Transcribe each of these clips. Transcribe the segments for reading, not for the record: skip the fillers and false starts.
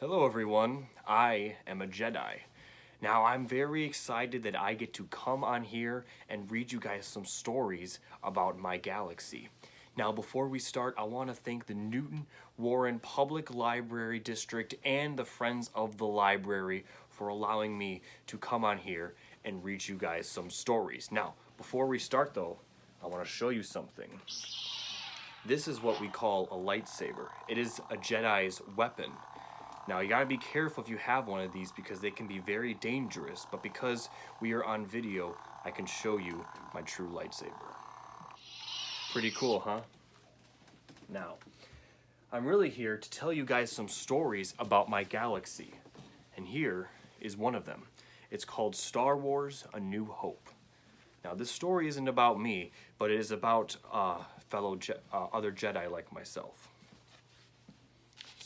Hello everyone, I am a Jedi. Now I'm very excited that I get to come on here and read you guys some stories about my galaxy. Now before we start, I want to thank the Newton Warren Public Library District and the Friends of the Library for allowing me to come on here and read you guys some stories. Now, before we start though, I want to show you something. This is what we call a lightsaber. It is a Jedi's weapon. Now you gotta be careful if you have one of these because they can be very dangerous, but because we are on video, I can show you my true lightsaber. Pretty cool, huh? Now, I'm really here to tell you guys some stories about my galaxy, and here is one of them. It's called Star Wars: A New Hope. Now this story isn't about me, but it is about other Jedi like myself.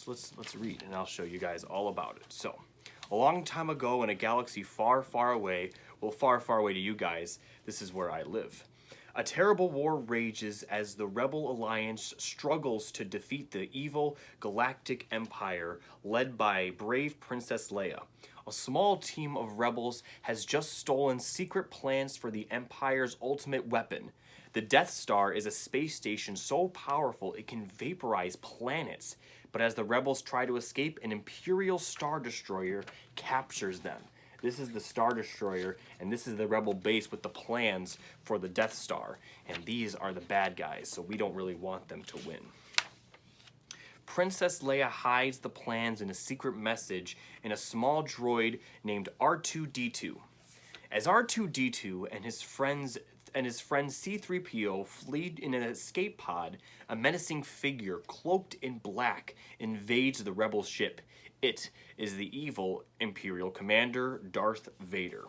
Let's read and I'll show you guys all about it. So, a long time ago in a galaxy far, far away, well, far, far away to you guys, this is where I live. A terrible war rages as the Rebel Alliance struggles to defeat the evil galactic empire led by brave Princess Leia. A small team of rebels has just stolen secret plans for the Empire's ultimate weapon. The Death Star is a space station so powerful it can vaporize planets. But as the rebels try to escape, an Imperial Star Destroyer captures them. This is the Star Destroyer, and this is the rebel base with the plans for the Death Star. And these are the bad guys, so we don't really want them to win. Princess Leia hides the plans in a secret message in a small droid named R2-D2. As R2-D2 and his friend C-3PO flee in an escape pod, a menacing figure cloaked in black invades the rebel ship. It is the evil Imperial Commander Darth Vader.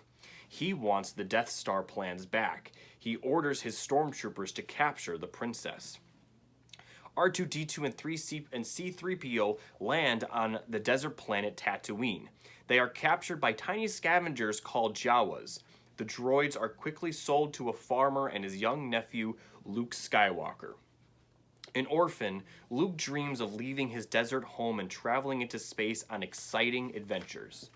He wants the Death Star plans back. He orders his stormtroopers to capture the princess. R2-D2 and C-3PO land on the desert planet Tatooine. They are captured by tiny scavengers called Jawas. The droids are quickly sold to a farmer and his young nephew, Luke Skywalker. An orphan, Luke dreams of leaving his desert home and traveling into space on exciting adventures.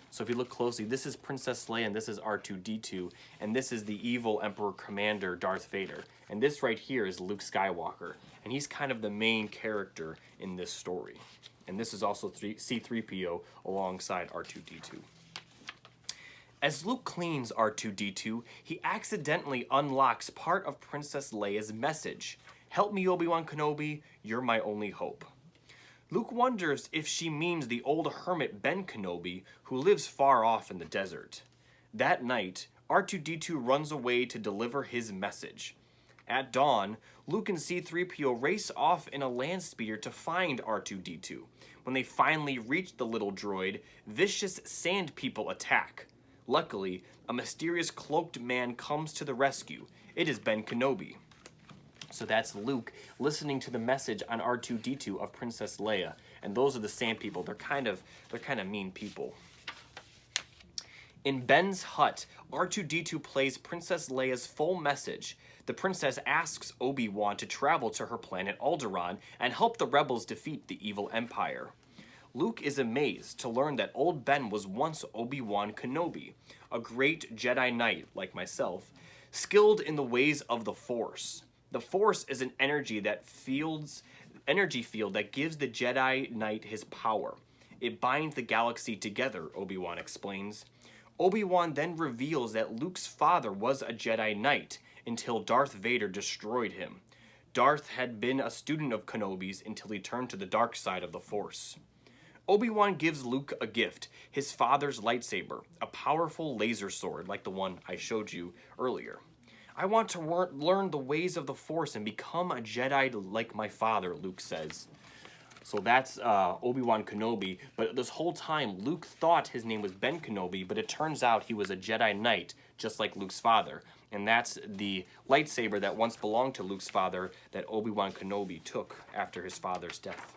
So if you look closely, this is Princess Leia and this is R2-D2, and this is the evil Emperor Commander Darth Vader. And this right here is Luke Skywalker, and he's kind of the main character in this story. And this is also C-3PO alongside R2-D2. As Luke cleans R2-D2, he accidentally unlocks part of Princess Leia's message. "Help me, Obi-Wan Kenobi, you're my only hope." Luke wonders if she means the old hermit Ben Kenobi, who lives far off in the desert. That night, R2-D2 runs away to deliver his message. At dawn, Luke and C-3PO race off in a land speeder to find R2-D2. When they finally reach the little droid, vicious sand people attack. Luckily, a mysterious cloaked man comes to the rescue. It is Ben Kenobi. So that's Luke listening to the message on R2-D2 of Princess Leia, and those are the sand people. They're kind of mean people. In Ben's hut, R2-D2 plays Princess Leia's full message. The princess asks Obi-Wan to travel to her planet Alderaan and help the rebels defeat the evil empire. Luke is amazed to learn that old Ben was once Obi-Wan Kenobi, a great Jedi Knight like myself, skilled in the ways of the Force. The Force is an energy field that gives the Jedi Knight his power. It binds the galaxy together, Obi-Wan explains. Obi-Wan then reveals that Luke's father was a Jedi Knight until Darth Vader destroyed him. Darth had been a student of Kenobi's until he turned to the dark side of the Force. Obi-Wan gives Luke a gift, his father's lightsaber, a powerful laser sword like the one I showed you earlier. "I want to learn the ways of the Force and become a Jedi like my father," Luke says. So that's Obi-Wan Kenobi, but this whole time Luke thought his name was Ben Kenobi, but it turns out he was a Jedi Knight, just like Luke's father. And that's the lightsaber that once belonged to Luke's father that Obi-Wan Kenobi took after his father's death.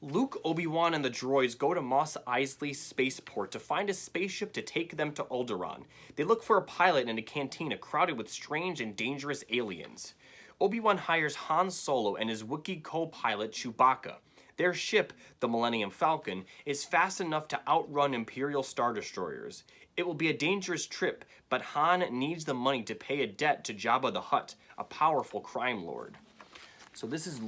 Luke, Obi-Wan, and the droids go to Mos Eisley Spaceport to find a spaceship to take them to Alderaan. They look for a pilot in a cantina crowded with strange and dangerous aliens. Obi-Wan hires Han Solo and his Wookiee co-pilot Chewbacca. Their ship, the Millennium Falcon, is fast enough to outrun Imperial Star Destroyers. It will be a dangerous trip, but Han needs the money to pay a debt to Jabba the Hutt, a powerful crime lord. So this is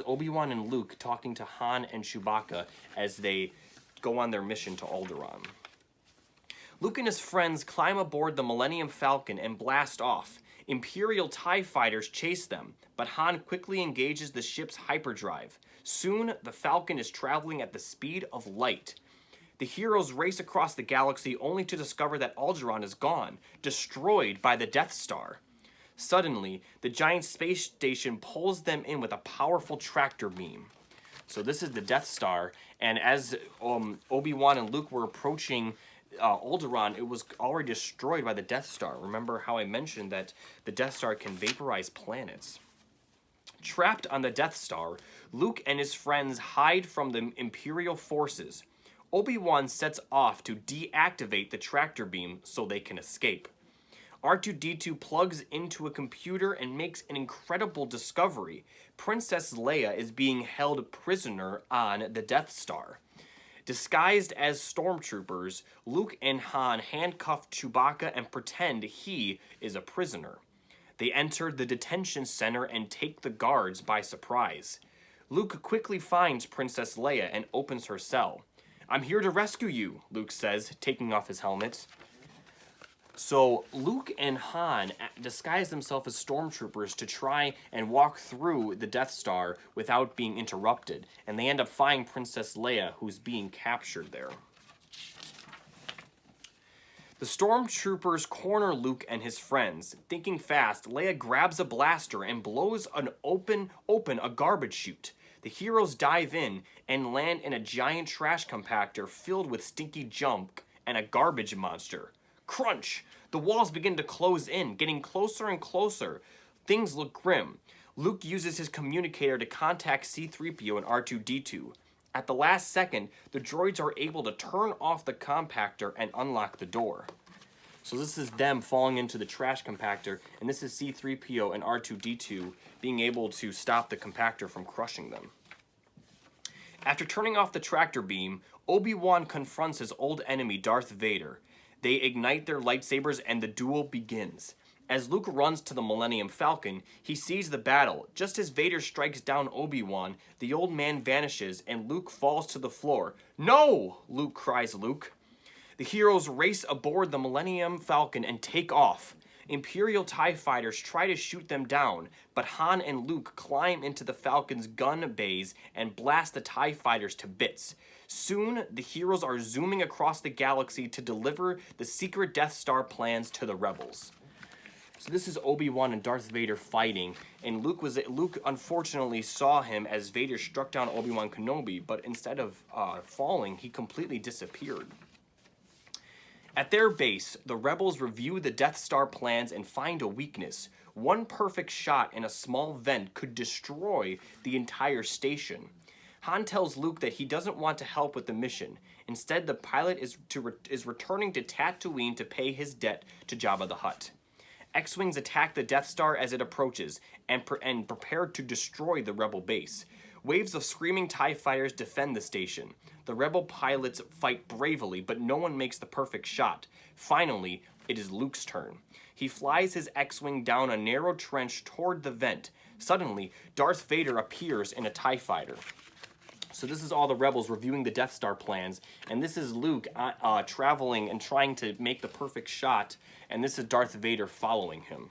Obi-Wan and Luke talking to Han and Chewbacca as they go on their mission to Alderaan. Luke and his friends climb aboard the Millennium Falcon and blast off. Imperial TIE fighters chase them, but Han quickly engages the ship's hyperdrive. Soon, the Falcon is traveling at the speed of light. The heroes race across the galaxy only to discover that Alderaan is gone, destroyed by the Death Star. Suddenly, the giant space station pulls them in with a powerful tractor beam. So this is the Death Star, and as Obi-Wan and Luke were approaching Alderaan, it was already destroyed by the Death Star. Remember how I mentioned that the Death Star can vaporize planets. Trapped on the Death Star, Luke and his friends hide from the Imperial forces. Obi-Wan sets off to deactivate the tractor beam so they can escape. R2-D2 plugs into a computer and makes an incredible discovery. Princess Leia is being held prisoner on the Death Star. Disguised as stormtroopers, Luke and Han handcuff Chewbacca and pretend he is a prisoner. They enter the detention center and take the guards by surprise. Luke quickly finds Princess Leia and opens her cell. "I'm here to rescue you," Luke says, taking off his helmet. So Luke and Han disguise themselves as stormtroopers to try and walk through the Death Star without being interrupted, and they end up finding Princess Leia, who's being captured there. The stormtroopers corner Luke and his friends. Thinking fast, Leia grabs a blaster and blows open a garbage chute. The heroes dive in and land in a giant trash compactor filled with stinky junk and a garbage monster. Crunch! The walls begin to close in, getting closer and closer. Things look grim. Luke uses his communicator to contact C-3PO and R2-D2. At the last second, the droids are able to turn off the compactor and unlock the door. So this is them falling into the trash compactor, and this is C-3PO and R2-D2 being able to stop the compactor from crushing them. After turning off the tractor beam, Obi-Wan confronts his old enemy, Darth Vader. They ignite their lightsabers and the duel begins. As Luke runs to the Millennium Falcon, he sees the battle. Just as Vader strikes down Obi-Wan, the old man vanishes and Luke falls to the floor. "No!" Luke cries. The heroes race aboard the Millennium Falcon and take off. Imperial TIE fighters try to shoot them down, but Han and Luke climb into the Falcon's gun bays and blast the TIE fighters to bits. Soon, the heroes are zooming across the galaxy to deliver the secret Death Star plans to the rebels. So this is Obi-Wan and Darth Vader fighting, and Luke unfortunately saw him as Vader struck down Obi-Wan Kenobi, but instead of falling, he completely disappeared. At their base, the rebels review the Death Star plans and find a weakness. One perfect shot in a small vent could destroy the entire station. Han tells Luke that he doesn't want to help with the mission. Instead, the pilot is returning to Tatooine to pay his debt to Jabba the Hutt. X-Wings attack the Death Star as it approaches and prepare to destroy the rebel base. Waves of screaming TIE fighters defend the station. The rebel pilots fight bravely, but no one makes the perfect shot. Finally, it is Luke's turn. He flies his X-Wing down a narrow trench toward the vent. Suddenly, Darth Vader appears in a TIE fighter. So this is all the rebels reviewing the Death Star plans, and this is Luke traveling and trying to make the perfect shot, and this is Darth Vader following him.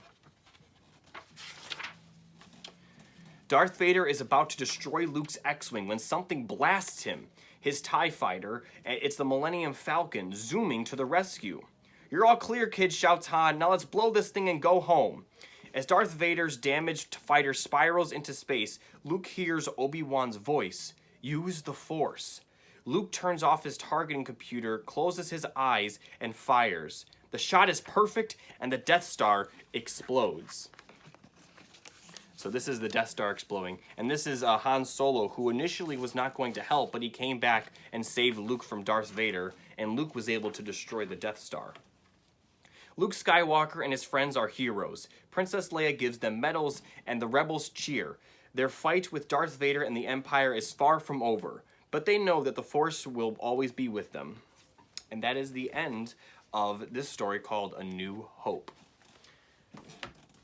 Darth Vader is about to destroy Luke's X-Wing when something blasts him. His TIE fighter, it's the Millennium Falcon, zooming to the rescue. "You're all clear, kids," shouts Han. "Now let's blow this thing and go home." As Darth Vader's damaged fighter spirals into space, Luke hears Obi-Wan's voice. "Use the Force." Luke turns off his targeting computer, closes his eyes, and fires. The shot is perfect, and the Death Star explodes. So this is the Death Star exploding, and this is Han Solo, who initially was not going to help, but he came back and saved Luke from Darth Vader, and Luke was able to destroy the Death Star. Luke Skywalker and his friends are heroes. Princess Leia gives them medals, and the rebels cheer. Their fight with Darth Vader and the Empire is far from over, but they know that the Force will always be with them. And that is the end of this story called A New Hope.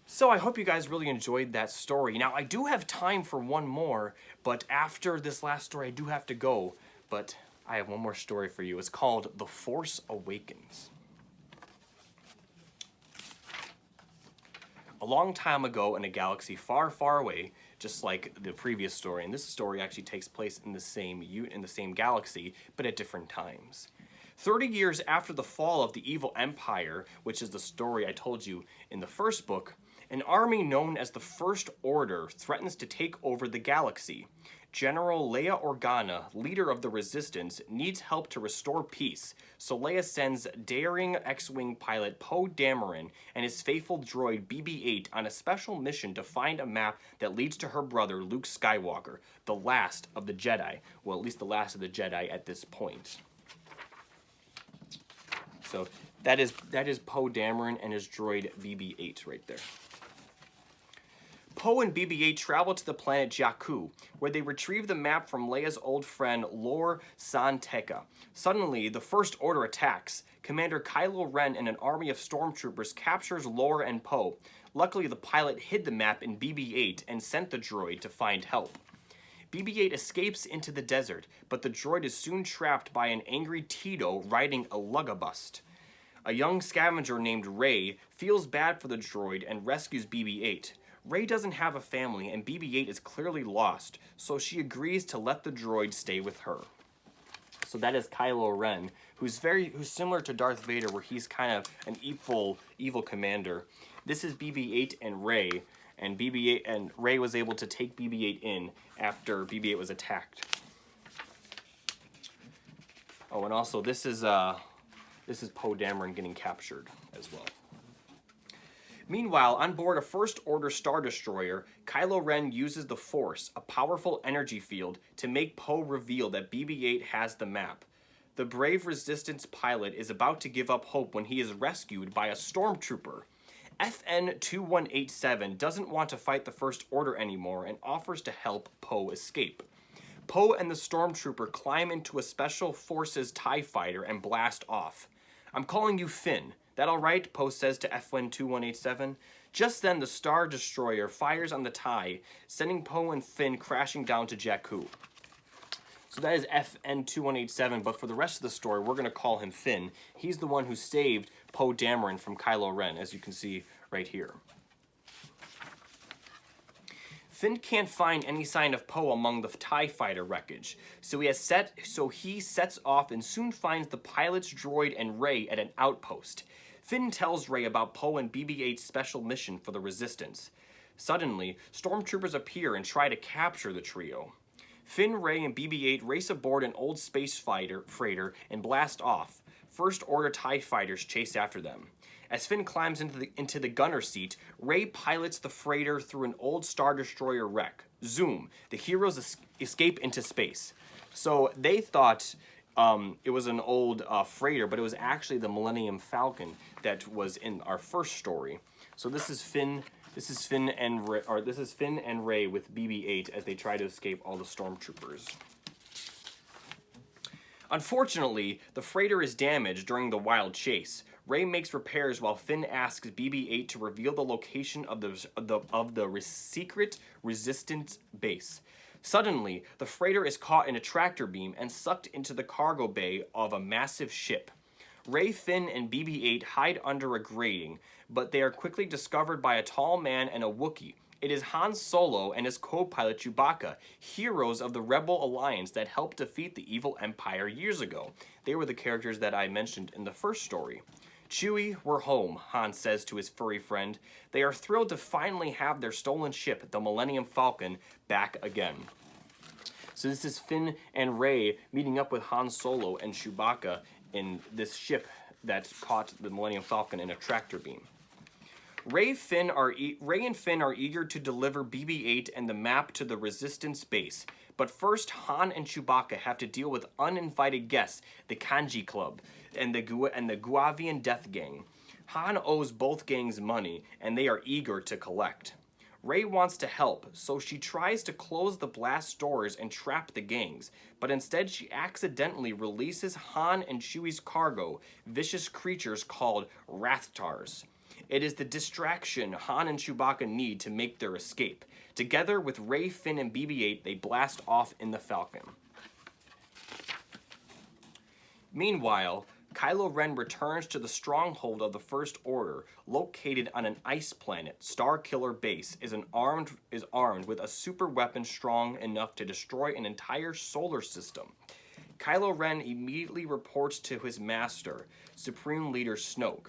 So I hope you guys really enjoyed that story. Now, I do have time for one more, but after this last story, I do have to go. But I have one more story for you. It's called The Force Awakens. A long time ago in a galaxy far, far away, just like the previous story, and this story actually takes place in the same galaxy, but at different times. 30 years after the fall of the evil empire, which is the story I told you in the first book, an army known as the First Order threatens to take over the galaxy. General Leia Organa, leader of the Resistance, needs help to restore peace, so Leia sends daring X-Wing pilot Poe Dameron and his faithful droid BB-8 on a special mission to find a map that leads to her brother Luke Skywalker, the last of the Jedi. Well, at least the last of the Jedi at this point. So that is Poe Dameron and his droid BB-8 right there. Poe and BB-8 travel to the planet Jakku, where they retrieve the map from Leia's old friend Lor San Tekka. Suddenly, the First Order attacks. Commander Kylo Ren and an army of stormtroopers captures Lor and Poe. Luckily, the pilot hid the map in BB-8 and sent the droid to find help. BB-8 escapes into the desert, but the droid is soon trapped by an angry Tito riding a lugabust. A young scavenger named Rey feels bad for the droid and rescues BB-8. Rey doesn't have a family and BB-8 is clearly lost, so she agrees to let the droid stay with her. So that is Kylo Ren, who's similar to Darth Vader, where he's kind of an evil commander. This is BB-8 and Rey, and Rey was able to take BB-8 in after BB-8 was attacked. Oh, and also this is Poe Dameron getting captured as well. Meanwhile, on board a First Order Star Destroyer, Kylo Ren uses the Force, a powerful energy field, to make Poe reveal that BB-8 has the map. The brave Resistance pilot is about to give up hope when he is rescued by a stormtrooper. FN-2187 doesn't want to fight the First Order anymore and offers to help Poe escape. Poe and the stormtrooper climb into a Special Forces TIE fighter and blast off. "I'm calling you Finn. That all right?" Poe says to FN-2187. Just then, the Star Destroyer fires on the TIE, sending Poe and Finn crashing down to Jakku. So that is FN-2187, but for the rest of the story, we're going to call him Finn. He's the one who saved Poe Dameron from Kylo Ren, as you can see right here. Finn can't find any sign of Poe among the TIE fighter wreckage, so he sets off and soon finds the pilot's droid and Rey at an outpost. Finn tells Rey about Poe and BB-8's special mission for the Resistance. Suddenly, stormtroopers appear and try to capture the trio. Finn, Rey, and BB-8 race aboard an old space freighter and blast off. First Order TIE fighters chase after them. As Finn climbs into the gunner seat, Rey pilots the freighter through an old Star Destroyer wreck. Zoom. The heroes escape into space. So they thought it was an old freighter, but it was actually the Millennium Falcon that was in our first story. So this is Finn and Rey with BB-8 as they try to escape all the stormtroopers. Unfortunately, the freighter is damaged during the wild chase. Rey makes repairs while Finn asks BB-8 to reveal the location of the secret Resistance base. Suddenly, the freighter is caught in a tractor beam and sucked into the cargo bay of a massive ship. Rey, Finn, and BB-8 hide under a grating, but they are quickly discovered by a tall man and a Wookiee. It is Han Solo and his co-pilot Chewbacca, heroes of the Rebel Alliance that helped defeat the evil Empire years ago. They were the characters that I mentioned in the first story. "Chewie, we're home," Han says to his furry friend. They are thrilled to finally have their stolen ship, the Millennium Falcon, back again. So this is Finn and Rey meeting up with Han Solo and Chewbacca in this ship that caught the Millennium Falcon in a tractor beam. Rey and Finn are eager to deliver BB-8 and the map to the Resistance base. But first, Han and Chewbacca have to deal with uninvited guests, the Kanji Club, and the Guavian Death Gang. Han owes both gangs money, and they are eager to collect. Rey wants to help, so she tries to close the blast doors and trap the gangs, but instead she accidentally releases Han and Chewie's cargo, vicious creatures called Rathtars. It is the distraction Han and Chewbacca need to make their escape. Together with Rey, Finn, and BB-8, they blast off in the Falcon. Meanwhile, Kylo Ren returns to the stronghold of the First Order, located on an ice planet. Starkiller Base is armed with a super weapon strong enough to destroy an entire solar system. Kylo Ren immediately reports to his master, Supreme Leader Snoke.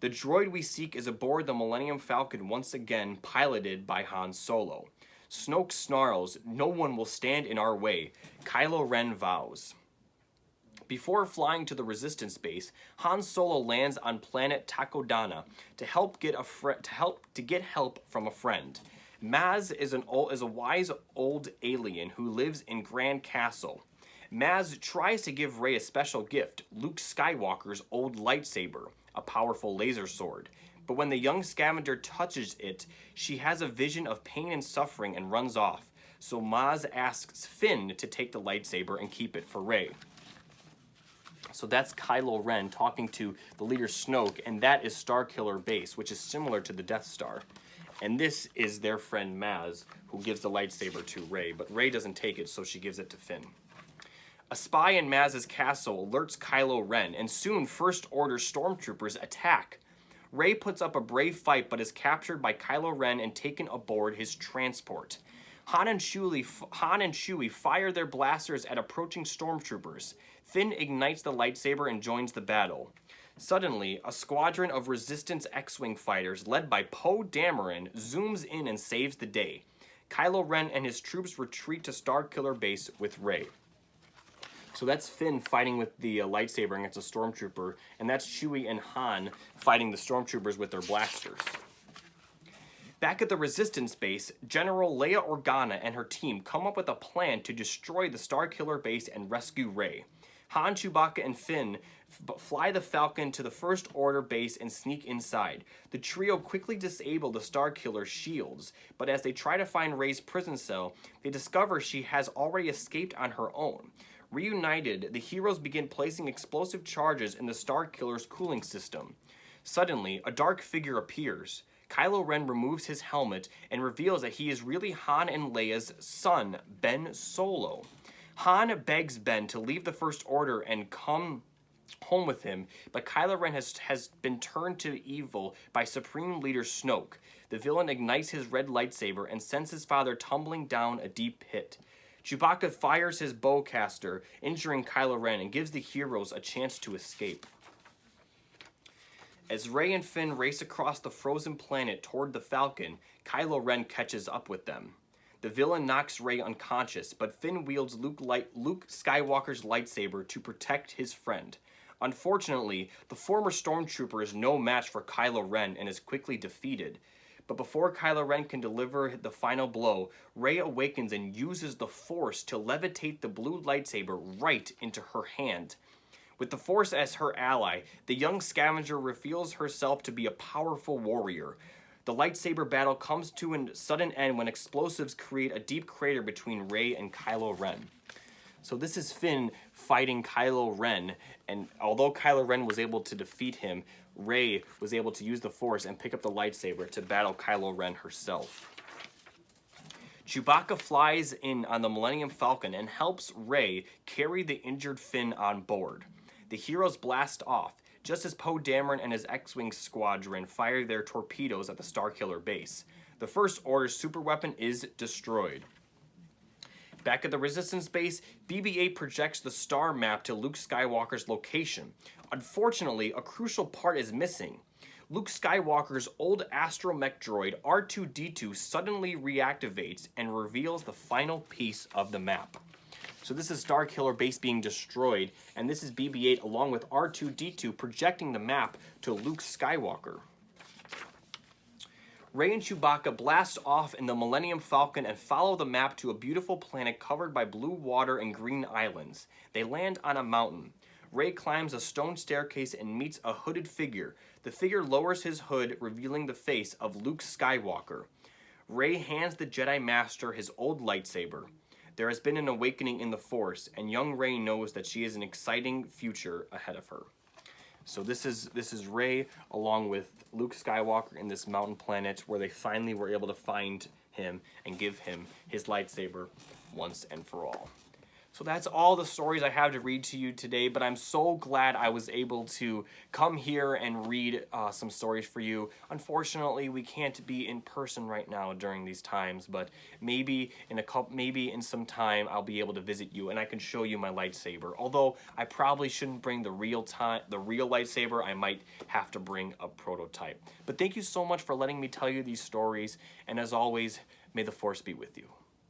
The droid we seek is aboard the Millennium Falcon once again, piloted by Han Solo. Snoke snarls, "No one will stand in our way." Kylo Ren vows. Before flying to the Resistance base, Han Solo lands on planet Takodana to get help from a friend. Maz is a wise old alien who lives in Grand Castle. Maz tries to give Rey a special gift, Luke Skywalker's old lightsaber, a powerful laser sword. But when the young scavenger touches it, she has a vision of pain and suffering and runs off. So Maz asks Finn to take the lightsaber and keep it for Rey. So that's Kylo Ren talking to the leader Snoke, and that is Starkiller Base, which is similar to the Death Star. And this is their friend Maz, who gives the lightsaber to Rey, but Rey doesn't take it, so she gives it to Finn. A spy in Maz's castle alerts Kylo Ren, and soon First Order stormtroopers attack. Rey puts up a brave fight, but is captured by Kylo Ren and taken aboard his transport. Han and Chewie fire their blasters at approaching stormtroopers. Finn ignites the lightsaber and joins the battle. Suddenly, a squadron of Resistance X-Wing fighters led by Poe Dameron zooms in and saves the day. Kylo Ren and his troops retreat to Starkiller Base with Rey. So that's Finn fighting with the lightsaber against a stormtrooper, and that's Chewie and Han fighting the stormtroopers with their blasters. Back at the Resistance base, General Leia Organa and her team come up with a plan to destroy the Starkiller Base and rescue Rey. Han, Chewbacca, and Finn fly the Falcon to the First Order base and sneak inside. The trio quickly disable the Starkiller's shields, but as they try to find Rey's prison cell, they discover she has already escaped on her own. Reunited, the heroes begin placing explosive charges in the Starkiller's cooling system. Suddenly, a dark figure appears. Kylo Ren removes his helmet and reveals that he is really Han and Leia's son, Ben Solo. Han begs Ben to leave the First Order and come home with him, but Kylo Ren has been turned to evil by Supreme Leader Snoke. The villain ignites his red lightsaber and sends his father tumbling down a deep pit. Chewbacca fires his bowcaster, injuring Kylo Ren, and gives the heroes a chance to escape. As Rey and Finn race across the frozen planet toward the Falcon, Kylo Ren catches up with them. The villain knocks Rey unconscious, but Finn wields Luke Skywalker's lightsaber to protect his friend. Unfortunately, the former stormtrooper is no match for Kylo Ren and is quickly defeated. But before Kylo Ren can deliver the final blow, Rey awakens and uses the Force to levitate the blue lightsaber right into her hand. With the Force as her ally, the young scavenger reveals herself to be a powerful warrior. The lightsaber battle comes to a sudden end when explosives create a deep crater between Rey and Kylo Ren. So this is Finn fighting Kylo Ren, and although Kylo Ren was able to defeat him, Rey was able to use the Force and pick up the lightsaber to battle Kylo Ren herself. Chewbacca flies in on the Millennium Falcon and helps Rey carry the injured Finn on board. The heroes blast off, just as Poe Dameron and his X-Wing squadron fire their torpedoes at the Starkiller Base. The First Order's superweapon is destroyed. Back at the Resistance base, BB-8 projects the star map to Luke Skywalker's location. Unfortunately, a crucial part is missing. Luke Skywalker's old astromech droid R2-D2 suddenly reactivates and reveals the final piece of the map. So this is Starkiller Base being destroyed, and this is BB-8 along with R2-D2 projecting the map to Luke Skywalker. Rey and Chewbacca blast off in the Millennium Falcon and follow the map to a beautiful planet covered by blue water and green islands. They land on a mountain. Rey climbs a stone staircase and meets a hooded figure. The figure lowers his hood, revealing the face of Luke Skywalker. Rey hands the Jedi Master his old lightsaber. There has been an awakening in the Force, and young Rey knows that she has an exciting future ahead of her. So this is Rey along with Luke Skywalker in this mountain planet where they finally were able to find him and give him his lightsaber once and for all. So that's all the stories I have to read to you today, but I'm so glad I was able to come here and read some stories for you. Unfortunately, we can't be in person right now during these times, but maybe in some time I'll be able to visit you and I can show you my lightsaber. Although I probably shouldn't bring the real lightsaber, I might have to bring a prototype. But thank you so much for letting me tell you these stories, and as always, may the Force be with you.